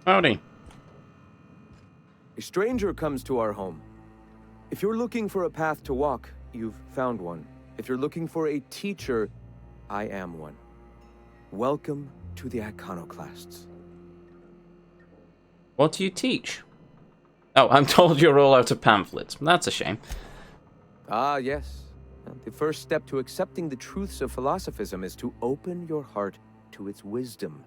Howdy. A stranger comes to our home. If you're looking for a path to walk, you've found one. If you're looking for a teacher, I am one. Welcome to the Iconoclasts. What do you teach? Oh, I'm told you're all out of pamphlets. That's a shame. Ah, yes. The first step to accepting the truths of philosophism is to open your heart to its wisdom.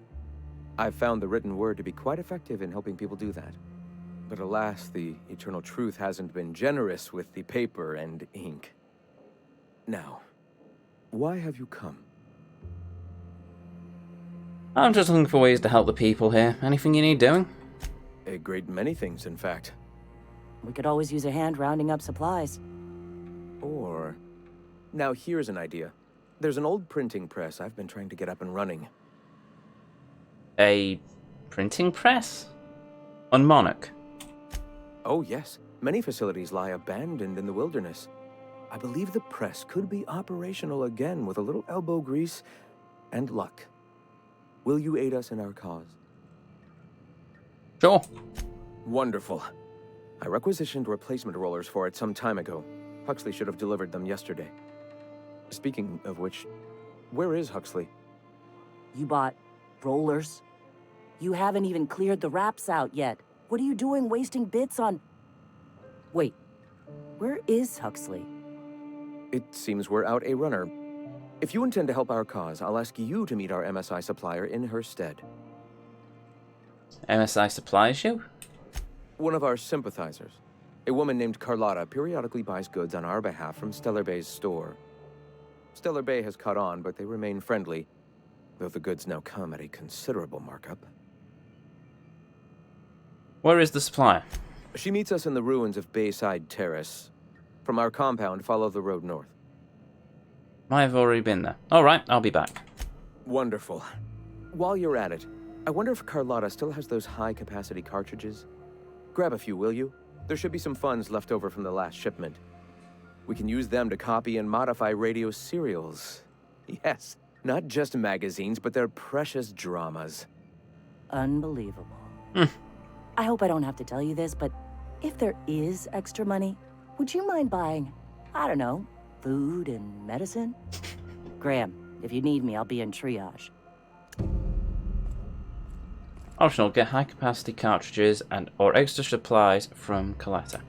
I've found the written word to be quite effective in helping people do that. But alas, the eternal truth hasn't been generous with the paper and ink. Now, why have you come? I'm just looking for ways to help the people here. Anything you need doing? A great many things, in fact. We could always use a hand rounding up supplies. Or... Now here's an idea. There's an old printing press I've been trying to get up and running. A printing press? On Monarch? Oh yes, many facilities lie abandoned in the wilderness. I believe the press could be operational again with a little elbow grease and luck. Will you aid us in our cause? Sure. Wonderful. I requisitioned replacement rollers for it some time ago. Huxley should have delivered them yesterday. Speaking of which, where is Huxley? You bought rollers? You haven't even cleared the wraps out yet. What are you doing wasting bits on... Wait, where is Huxley? It seems we're out a runner. If you intend to help our cause, I'll ask you to meet our MSI supplier in her stead. MSI supplies you? One of our sympathizers. A woman named Carlotta periodically buys goods on our behalf from Stellar Bay's store. Stellar Bay has caught on, but they remain friendly, though the goods now come at a considerable markup. Where is the supplier? She meets us in the ruins of Bayside Terrace. From our compound, follow the road north. I've already been there. Alright, I'll be back. Wonderful. While you're at it, I wonder if Carlotta still has those high-capacity cartridges? Grab a few, will you? There should be some funds left over from the last shipment. We can use them to copy and modify radio serials. Yes, not just magazines, but their precious dramas. Unbelievable. I hope I don't have to tell you this, but if there is extra money, would you mind buying, I don't know, food and medicine? Graham, if you need me, I'll be in triage. Optional, get high capacity cartridges and or extra supplies from Coletta.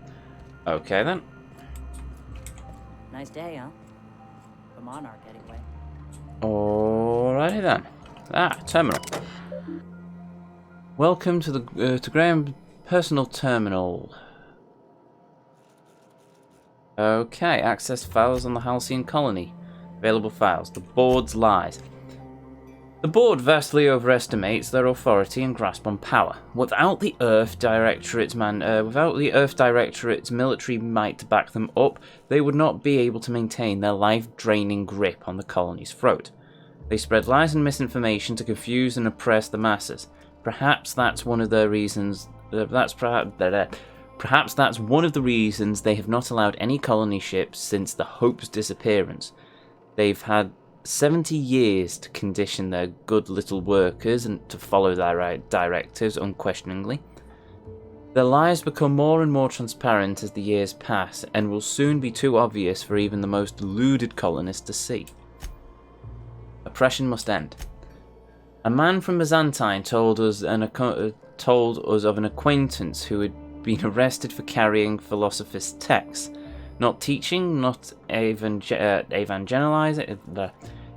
Okay then. Nice day, huh? For Monarch, anyway. Alrighty then. Terminal. Welcome to the to Graham's personal terminal. Okay, access files on the Halcyon colony. Available files. The board's lies. The board vastly overestimates their authority and grasp on power. Without the Earth Directorate's military might to back them up, they would not be able to maintain their life-draining grip on the colony's throat. They spread lies and misinformation to confuse and oppress the masses. Perhaps that's one of the reasons. Perhaps that's one of the reasons they have not allowed any colony ships since the Hope's disappearance. They've had 70 years to condition their good little workers and to follow their directives unquestioningly. Their lies become more and more transparent as the years pass and will soon be too obvious for even the most deluded colonists to see. Oppression must end. A man from Byzantine told us of an acquaintance who had been arrested for carrying philosophist texts. Not teaching, not evangelizing,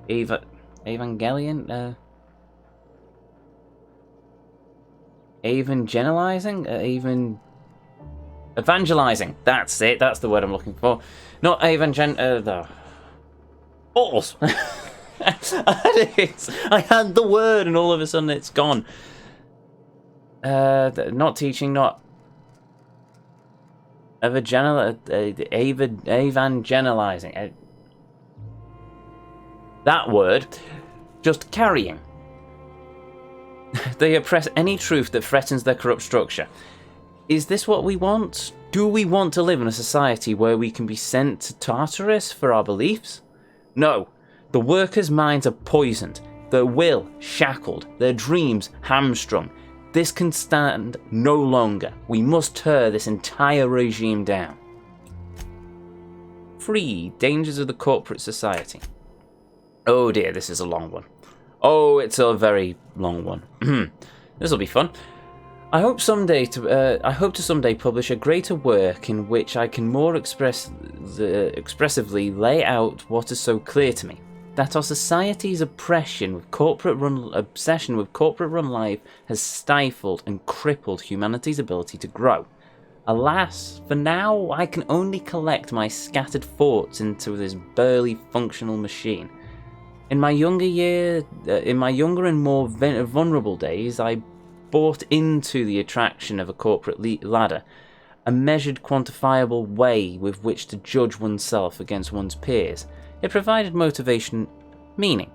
evangelizing. That's it. That's the word I'm looking for. Not balls. I had the word, and all of a sudden it's gone. Not teaching, not evangelizing. That word. Just carrying. They oppress any truth that threatens their corrupt structure. Is this what we want? Do we want to live in a society where we can be sent to Tartarus for our beliefs? No. The workers' minds are poisoned, their will shackled, their dreams hamstrung. This can stand no longer. We must tear this entire regime down. 3. Dangers of the corporate society. Oh dear, this is a long one. Oh, it's a very long one. This will be fun. I hope to someday publish a greater work in which I can more expressively lay out what is so clear to me, that our society's obsession with corporate-run life has stifled and crippled humanity's ability to grow. Alas, for now, I can only collect my scattered thoughts into this barely functional machine. In my younger and more vulnerable days, I bought into the attraction of a corporate ladder, a measured, quantifiable way with which to judge oneself against one's peers. It provided motivation, meaning.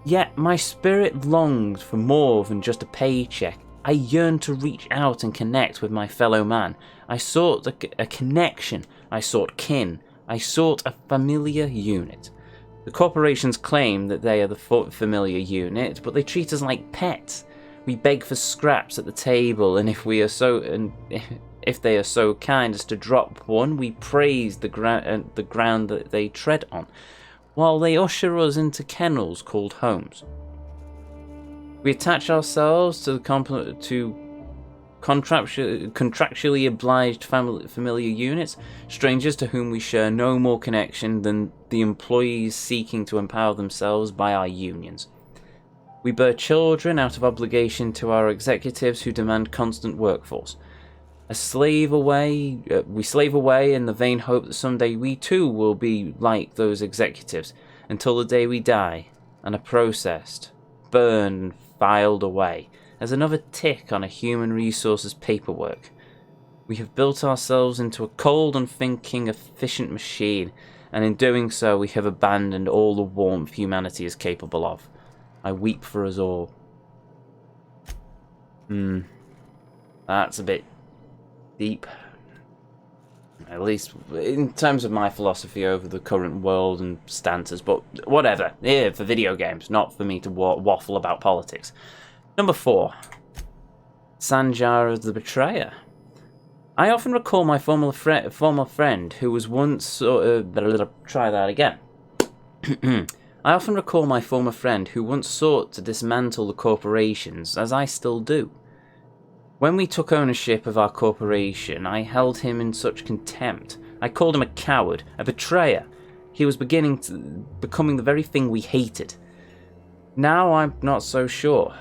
Yet my spirit longed for more than just a paycheck. I yearned to reach out and connect with my fellow man. I sought a connection. I sought kin. I sought a familiar unit. The corporations claim that they are the familiar unit, but they treat us like pets. We beg for scraps at the table, and if they are so kind as to drop one, we praise the ground that they tread on, while they usher us into kennels called homes. We attach ourselves to contractually obliged familiar units, strangers to whom we share no more connection than the employees seeking to empower themselves by our unions. We bear children out of obligation to our executives who demand constant workforce. We slave away in the vain hope that someday we too will be like those executives, until the day we die and are processed, burned, and filed away as another tick on a human resources paperwork. We have built ourselves into a cold, unthinking, efficient machine, and in doing so we have abandoned all the warmth humanity is capable of. I weep for us all. That's a bit deep. At least in terms of my philosophy over the current world and stances, but whatever. Yeah, for video games, not for me to waffle about politics. Number 4. Sanjar the Betrayer. I often recall my former friend who was once try that again. I often recall my former friend who once sought to dismantle the corporations, as I still do. When we took ownership of our corporation, I held him in such contempt. I called him a coward, a betrayer. He was becoming the very thing we hated. Now I'm not so sure.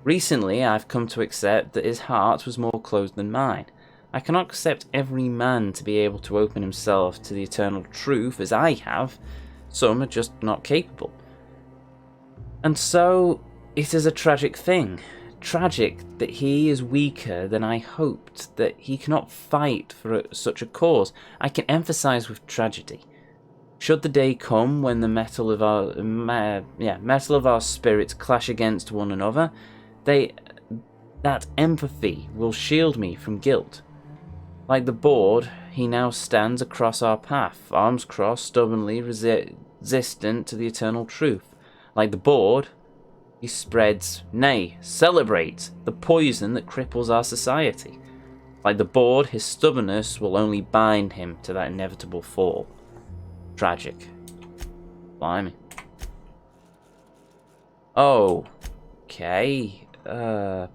Recently, I've come to accept that his heart was more closed than mine. I cannot accept every man to be able to open himself to the eternal truth as I have. Some are just not capable. And so, it is a tragic thing. Tragic that he is weaker than I hoped, that he cannot fight for such a cause. I can emphasize with tragedy. Should the day come when the metal of our spirits clash against one another, that empathy will shield me from guilt. Like the board, he now stands across our path, arms crossed, stubbornly resistant to the eternal truth. Like the board, he spreads, nay, celebrates, the poison that cripples our society. Like the board, his stubbornness will only bind him to that inevitable fall. Tragic. Blimey. Oh, okay.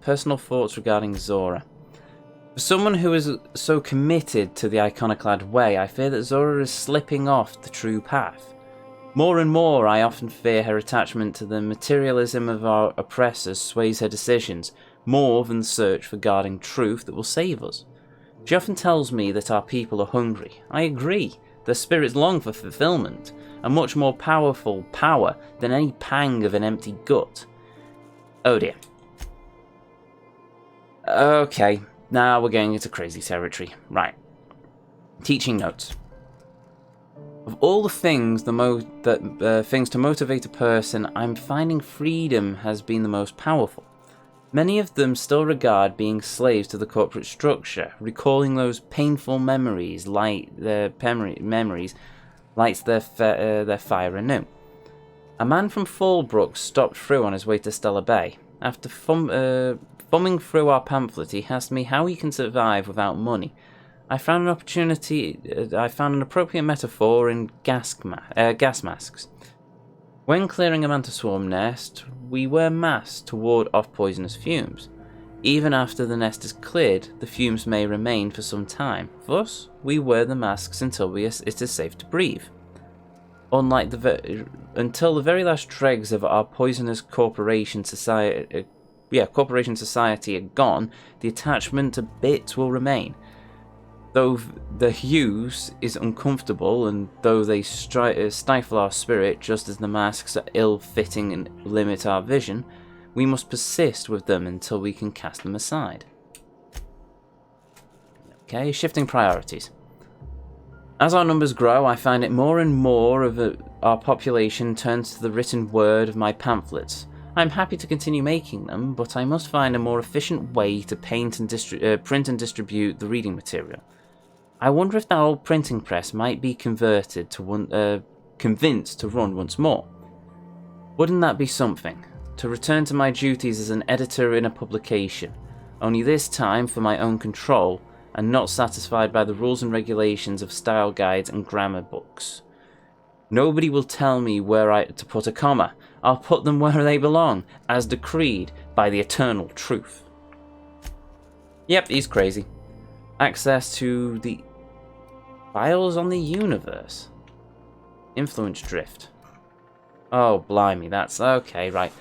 Personal thoughts regarding Zora. For someone who is so committed to the iconoclad way, I fear that Zora is slipping off the true path. More and more, I often fear her attachment to the materialism of our oppressors sways her decisions, more than the search for guarding truth that will save us. She often tells me that our people are hungry. I agree. Their spirits long for fulfillment, a much more powerful power than any pang of an empty gut. Oh dear. Okay, now we're getting into crazy territory. Right. Teaching notes. Of all the things things to motivate a person, I'm finding freedom has been the most powerful. Many of them still regard being slaves to the corporate structure, recalling those painful memories lights their fire anew. A man from Fallbrook stopped through on his way to Stellar Bay. After thumbing through our pamphlet, he asked me how he can survive without money. I found an appropriate metaphor in gas masks. When clearing a mantis swarm nest, we wear masks to ward off poisonous fumes. Even after the nest is cleared, the fumes may remain for some time. Thus, we wear the masks until it is safe to breathe. Until the very last dregs of our poisonous corporation society are gone, the attachment to bits will remain. Though the use is uncomfortable, and though they stifle our spirit just as the masks are ill-fitting and limit our vision, we must persist with them until we can cast them aside. Okay, shifting priorities. As our numbers grow, I find it more and more of our population turns to the written word of my pamphlets. I'm happy to continue making them, but I must find a more efficient way to print and distribute the reading material. I wonder if that old printing press might be convinced to run once more. Wouldn't that be something? To return to my duties as an editor in a publication, only this time for my own control, and not satisfied by the rules and regulations of style guides and grammar books. Nobody will tell me where to put a comma. I'll put them where they belong, as decreed by the eternal truth. Yep, he's crazy. Access to the files on the universe. Influence drift. Oh, blimey, that's okay, right.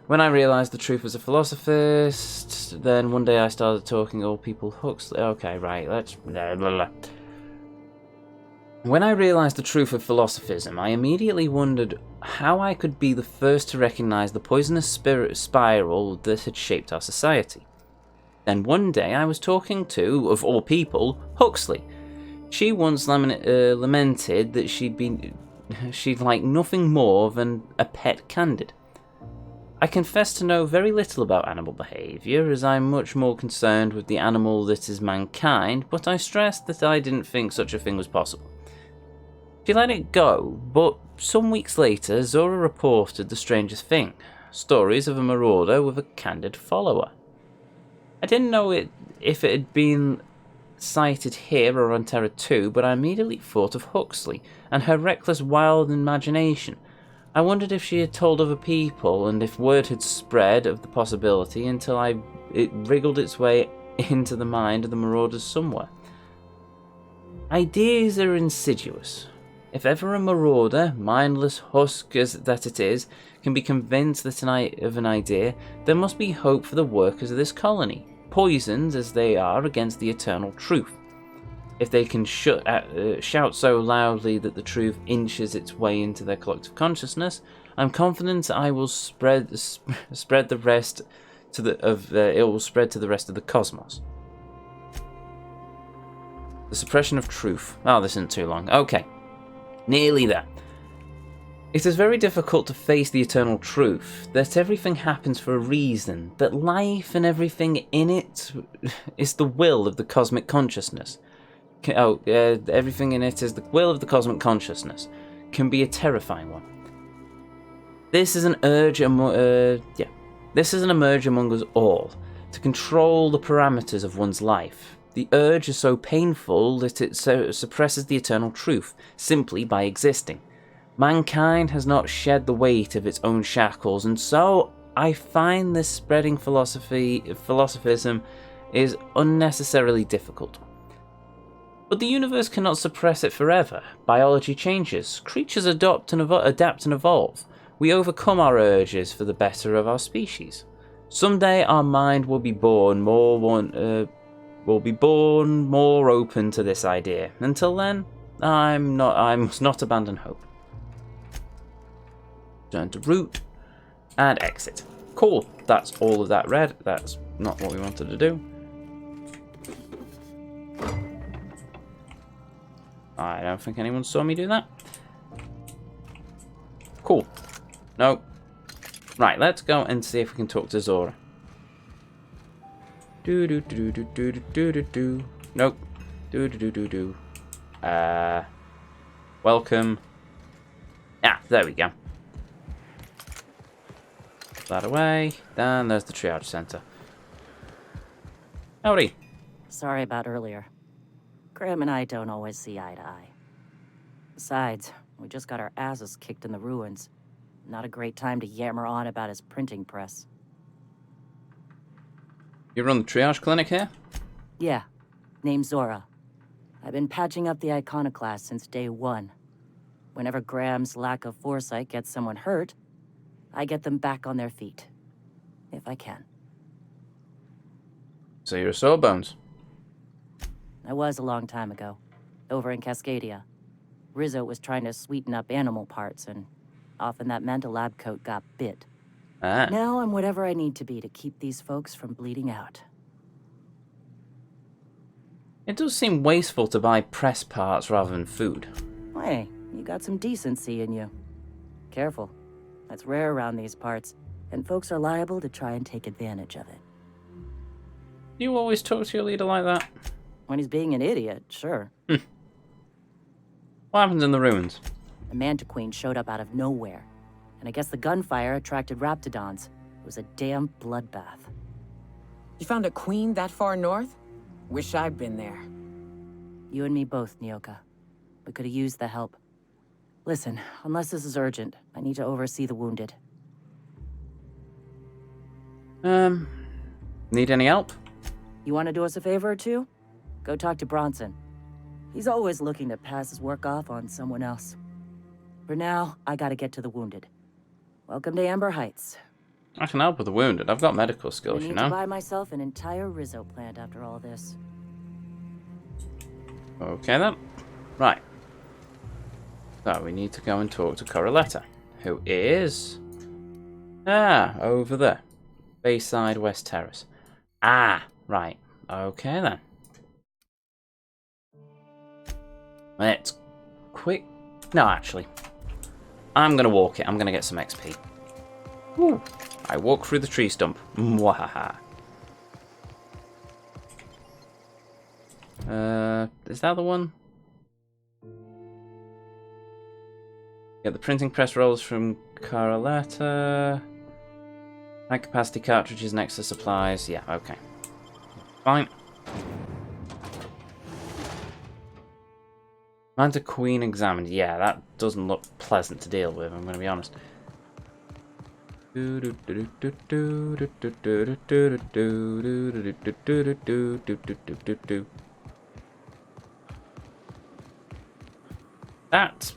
When I realised the truth was a philosophist, then one day I started talking old people Huxley. Okay, right, let's... Blah, blah, blah. When I realised the truth of philosophism, I immediately wondered how I could be the first to recognise the poisonous spiral that had shaped our society. Then one day I was talking to, of all people, Huxley. She once lamented that she'd like nothing more than a pet candid. I confess to know very little about animal behaviour, as I'm much more concerned with the animal that is mankind, but I stressed that I didn't think such a thing was possible. She let it go, but some weeks later Zora reported the strangest thing, stories of a marauder with a candid follower. I didn't know if it had been sighted here or on Terra 2, but I immediately thought of Huxley and her reckless wild imagination. I wondered if she had told other people, and if word had spread of the possibility until it wriggled its way into the mind of the marauders somewhere. Ideas are insidious. If ever a marauder, mindless husk as that it is, can be convinced of an idea, there must be hope for the workers of this colony, poisoned as they are against the eternal truth. If they can shout so loudly that the truth inches its way into their collective consciousness, I'm confident I will spread the rest it will spread to the rest of the cosmos. The suppression of truth. Oh, this isn't too long. Okay, nearly there. It is very difficult to face the eternal truth that everything happens for a reason, that life and everything in it is the will of the cosmic consciousness. Everything in it is the will of the cosmic consciousness, can be a terrifying one. This is an urge among us all, to control the parameters of one's life. The urge is so painful that it suppresses the eternal truth, simply by existing. Mankind has not shed the weight of its own shackles, and so I find this spreading philosophism is unnecessarily difficult. But the universe cannot suppress it forever. Biology changes. Creatures adapt and evolve. We overcome our urges for the better of our species. Someday our mind will be born more open to this idea. Until then, I must not abandon hope. Turn to root and exit. Cool. That's all of that read. That's not what we wanted to do. I don't think anyone saw me do that. Cool. No. Right, let's go and see if we can talk to Zora. Nope. Welcome. Ah, there we go. That away. Then there's the triage center. Howdy. Sorry about earlier. Graham and I don't always see eye to eye. Besides, we just got our asses kicked in the ruins. Not a great time to yammer on about his printing press. You run the triage clinic here? Yeah, name's Zora. I've been patching up the iconoclast since day one. Whenever Graham's lack of foresight gets someone hurt, I get them back on their feet. If I can. So you're a Sawbones. I was a long time ago, over in Cascadia. Rizzo was trying to sweeten up animal parts, and often that meant a lab coat got bit. Ah. Now I'm whatever I need to be to keep these folks from bleeding out. It does seem wasteful to buy press parts rather than food. Hey, you got some decency in you. Careful. That's rare around these parts, and folks are liable to try and take advantage of it. You always talk to your leader like that? When he's being an idiot, sure. What happens in the ruins? The Mantiqueen showed up out of nowhere, and I guess the gunfire attracted raptidons. It was a damn bloodbath. You found a queen that far north? Wish I'd been there. You and me both, Nyoka. We could have used the help. Listen, unless this is urgent, I need to oversee the wounded. Need any help? You want to do us a favor or two? Go talk to Bronson. He's always looking to pass his work off on someone else. For now, I gotta get to the wounded. Welcome to Amber Heights. I can help with the wounded. I've got medical I skills, need you to know. buy myself an entire Rizzo plant after all this. Okay then. Right. So we need to go and talk to Coraletta, who is... over there. Bayside West Terrace. Right. Okay then. Let's quick... No, actually. I'm gonna walk it. I'm gonna get some XP. Woo. I walk through the tree stump. Mwahaha. Is that the one? Get the printing press rolls from Coraletta. High capacity cartridges next to supplies. Yeah, okay. Fine. Mantiqueen examined. Yeah, that doesn't look pleasant to deal with, I'm going to be honest. That's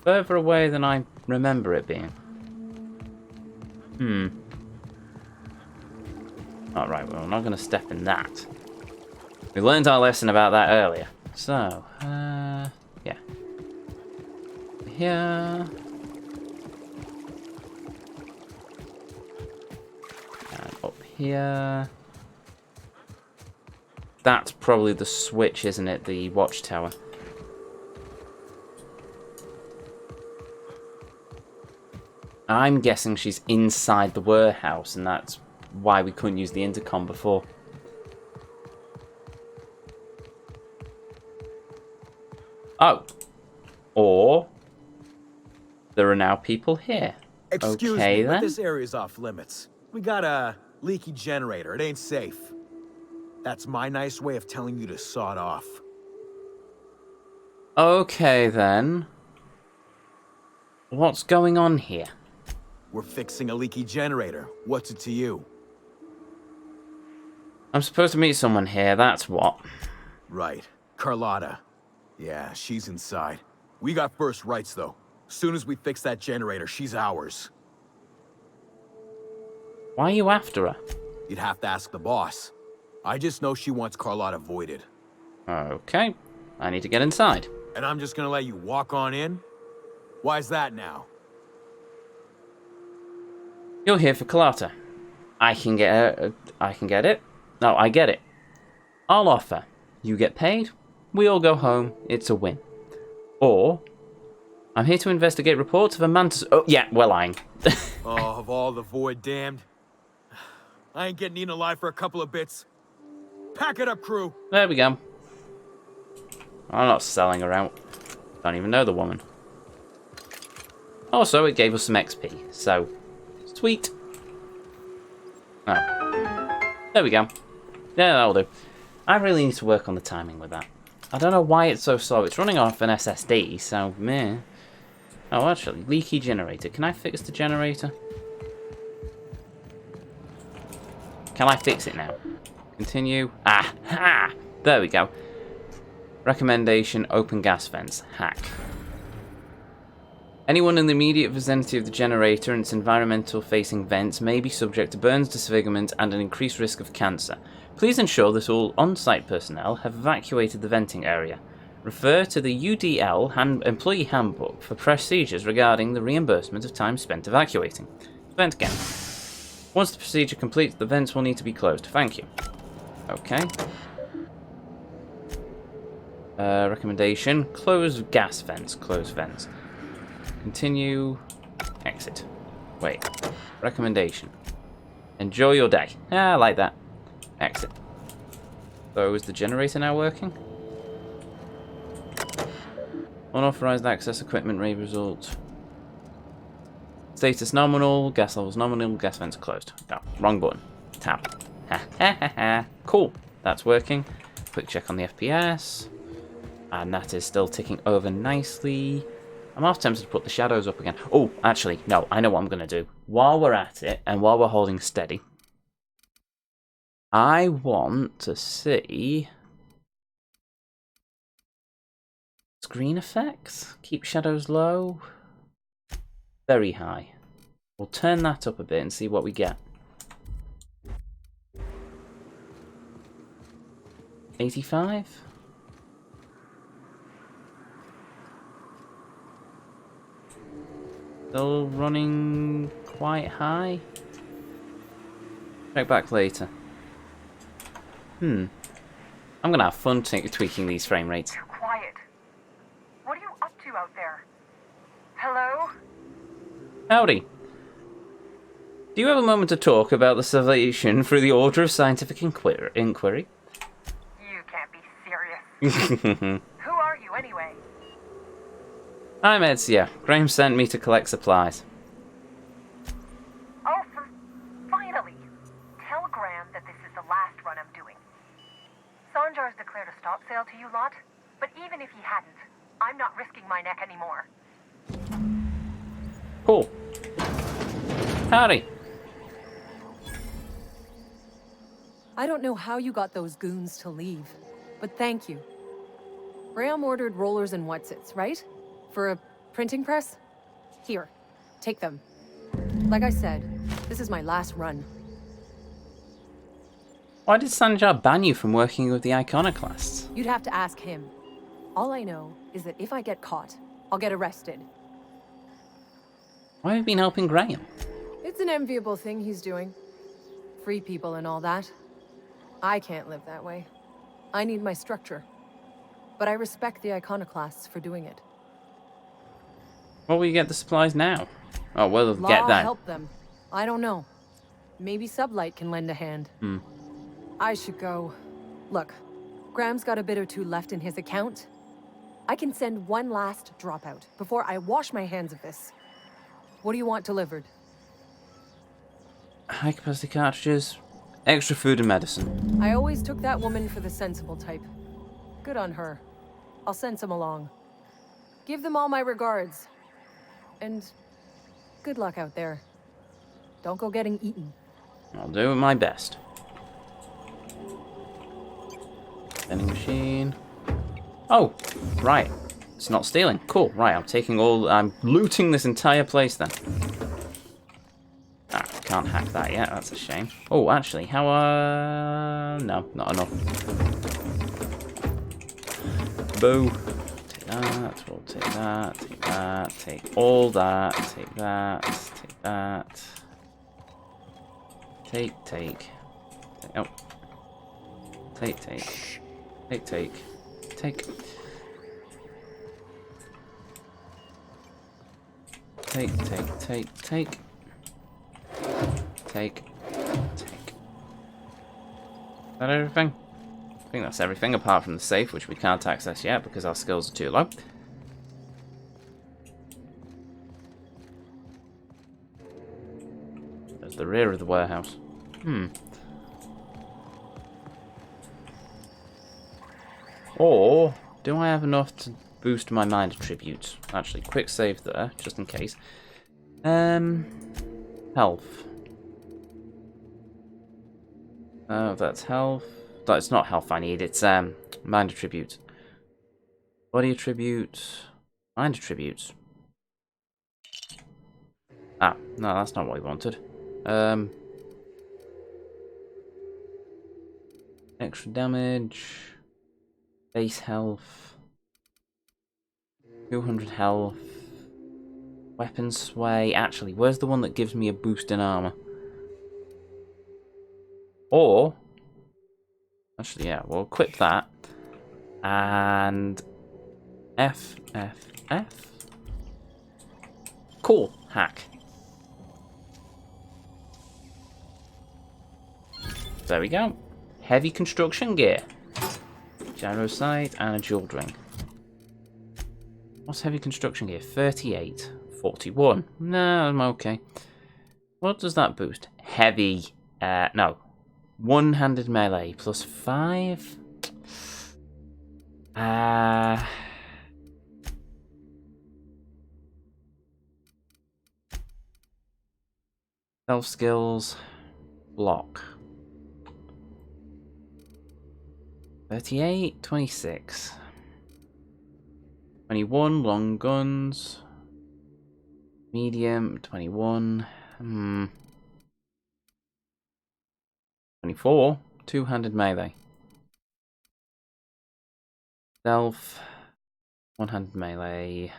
further away than I remember it being. Alright, well, I'm not going to step in that. We learned our lesson about that earlier. So, yeah. Here. And up here. That's probably the switch, isn't it? The watchtower. I'm guessing she's inside the warehouse, and that's why we couldn't use the intercom before. Oh. Or there are now people here. Excuse okay, me, then. but this area's off limits. We got a leaky generator. It ain't safe. That's my nice way of telling you to sod off. Okay, then. What's going on here? We're fixing a leaky generator. What's it to you? I'm supposed to meet someone here, that's what. Right. Carlotta. Yeah, she's inside. We got first rights, though. Soon as we fix that generator, she's ours. Why are you after her? You'd have to ask the boss. I just know she wants Carlotta voided. Okay. I need to get inside. And I'm just gonna let you walk on in? Why's that now? You're here for Carlotta. I can get it. No, I get it. I'll offer. You get paid, we all go home, it's a win. Or, I'm here to investigate reports of a mantis... Oh, yeah, we're lying. Oh, of all the void damned. I ain't getting eaten alive for a couple of bits. Pack it up, crew! There we go. I'm not selling her out. Don't even know the woman. Also, it gave us some XP, so... Sweet. Oh. There we go. Yeah, that'll do. I really need to work on the timing with that. I don't know why it's so slow. It's running off an SSD, so meh. Oh, actually, leaky generator. Can I fix the generator? Can I fix it now? Continue. Ah, ha! There we go. Recommendation, open gas vents. Hack. Anyone in the immediate vicinity of the generator and its environmental facing vents may be subject to burns, disfigurement, and an increased risk of cancer. Please ensure that all on-site personnel have evacuated the venting area. Refer to the UDL employee handbook for procedures regarding the reimbursement of time spent evacuating. Vent again. Once the procedure completes, the vents will need to be closed. Thank you. Okay. Recommendation. Close gas vents. Close vents. Continue. Exit. Wait. Recommendation. Enjoy your day. Ah, I like that. Exit. So is the generator now working? Unauthorized access equipment may result. Status nominal, gas levels nominal, gas vents closed. No, wrong button. Tab. Ha ha ha ha. Cool. That's working. Quick check on the FPS. And that is still ticking over nicely. I'm half tempted to put the shadows up again. Oh, actually, no, I know what I'm going to do. While we're at it, and while we're holding steady, I want to see screen effects. Keep shadows low. Very high. We'll turn that up a bit and see what we get. 85? Still running quite high? Check back later. I'm gonna have fun tweaking these frame rates. Too quiet. What are you up to out there? Hello? Howdy. Do you have a moment to talk about the salvation through the Order of Scientific Inquiry? You can't be serious. Who are you anyway? I'm Ezio. Graham sent me to collect supplies. Oh, finally. Tell Graham that this is the last run I'm doing. Sanjar's declared a stop sale to you lot, but even if he hadn't, I'm not risking my neck anymore. Cool. Howdy. I don't know how you got those goons to leave, but thank you. Graham ordered rollers and whatsits, right? For a printing press? Here, take them. Like I said, this is my last run. Why did Sanjar ban you from working with the Iconoclasts? You'd have to ask him. All I know is that if I get caught, I'll get arrested. Why have you been helping Graham? It's an enviable thing he's doing. Free people and all that. I can't live that way. I need my structure. But I respect the Iconoclasts for doing it. Well, will you get the supplies now? Oh, well, Law get that. help them. I don't know. Maybe Sublight can lend a hand. I should go. Look, Graham's got a bit or two left in his account. I can send one last dropout before I wash my hands of this. What do you want delivered? High capacity cartridges, extra food and medicine. I always took that woman for the sensible type. Good on her. I'll send some along. Give them all my regards. And good luck out there. Don't go getting eaten. I'll do my best. Vending machine. Oh, right. It's not stealing. Cool. Right, I'm looting this entire place then. Ah, can't hack that yet. That's a shame. Oh, actually, how, no, not enough. Boo. Take that. We'll take that. Take that. Take all that. Take that. Take that. Take. Oh. Take. Take. Take. Take. Is that everything? I think that's everything apart from the safe, which we can't access yet because our skills are too low. There's the rear of the warehouse. Or do I have enough to boost my mind attributes? Actually, quick save there, just in case. Health. Oh, that's health. That's not health I need, it's mind attributes. Body attributes. Mind attributes. Ah, no, that's not what we wanted. Extra damage. Base health. 200 health. Weapon sway. Actually, where's the one that gives me a boost in armor? Or, actually, yeah, we'll equip that. And F. Cool. Hack. There we go. Heavy construction gear. Gyro sight and a jewel ring. What's heavy construction gear? 38. 41. No, I'm okay. What does that boost? Heavy. No. One-handed melee plus 5. Self skills. Block. 38, 26. 21, long guns. Medium, 21. 24, two-handed melee. Stealth, one-handed melee.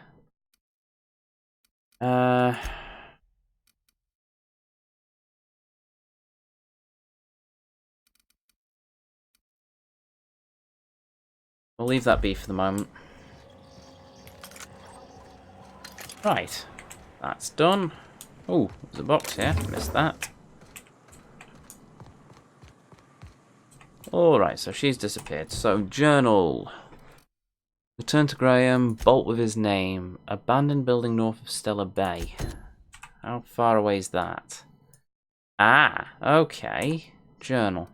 We'll leave that be for the moment. Right, that's done. Oh, there's a box here. Missed that. Alright, so she's disappeared. So, journal. Return to Graham, bolt with his name. Abandoned building north of Stellar Bay. How far away is that? Ah, okay. Journal.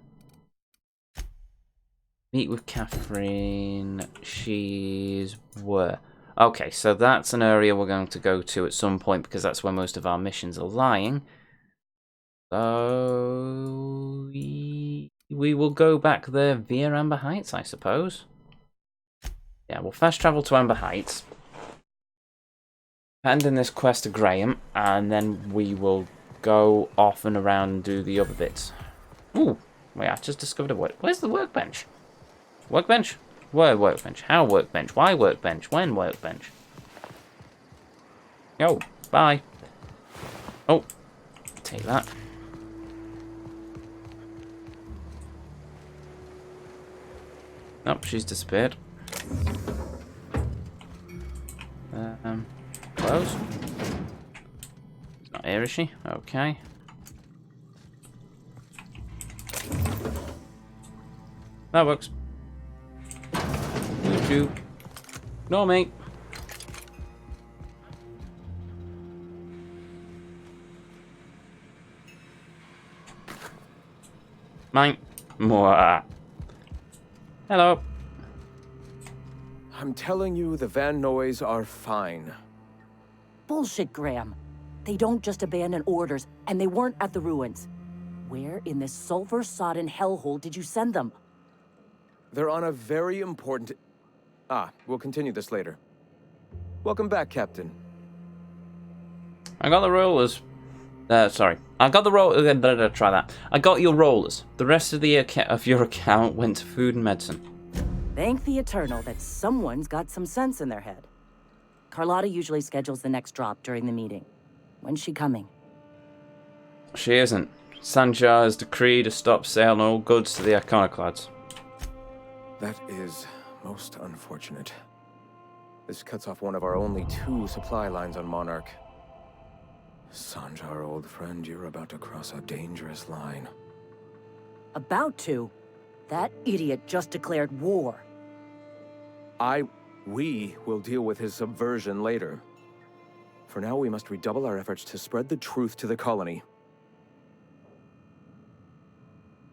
Meet with Catherine. She's where? Okay, so that's an area we're going to go to at some point because that's where most of our missions are lying. So we will go back there via Amber Heights, I suppose. Yeah, we'll fast travel to Amber Heights. Hand in this quest to Graham, and then we will go off and around and do the other bits. Ooh, wait, I just discovered a work. Where's the workbench? Workbench? Where workbench? How workbench? Why workbench? When workbench? Oh, bye. Oh, take that. Nope, she's disappeared. Close. She's not here, is she? Okay. That works. You. No, mate. Mine. Mwah. Hello. I'm telling you, the Van Noys are fine. Bullshit, Graham. They don't just abandon orders, and they weren't at the ruins. Where in this sulfur-sodden hellhole did you send them? They're on a very important... we'll continue this later. Welcome back, Captain. I got the rollers. Sorry. I got the rollers. Try that. I got your rollers. The rest of your account went to food and medicine. Thank the Eternal that someone's got some sense in their head. Carlotta usually schedules the next drop during the meeting. When's she coming? She isn't. Sanjar has decreed a stop sale on all goods to the Iconoclads. That is most unfortunate. This cuts off one of our only 2 supply lines on Monarch. Sanjar, old friend, you're about to cross a dangerous line. About to? That idiot just declared war. We will deal with his subversion later. For now, we must redouble our efforts to spread the truth to the colony.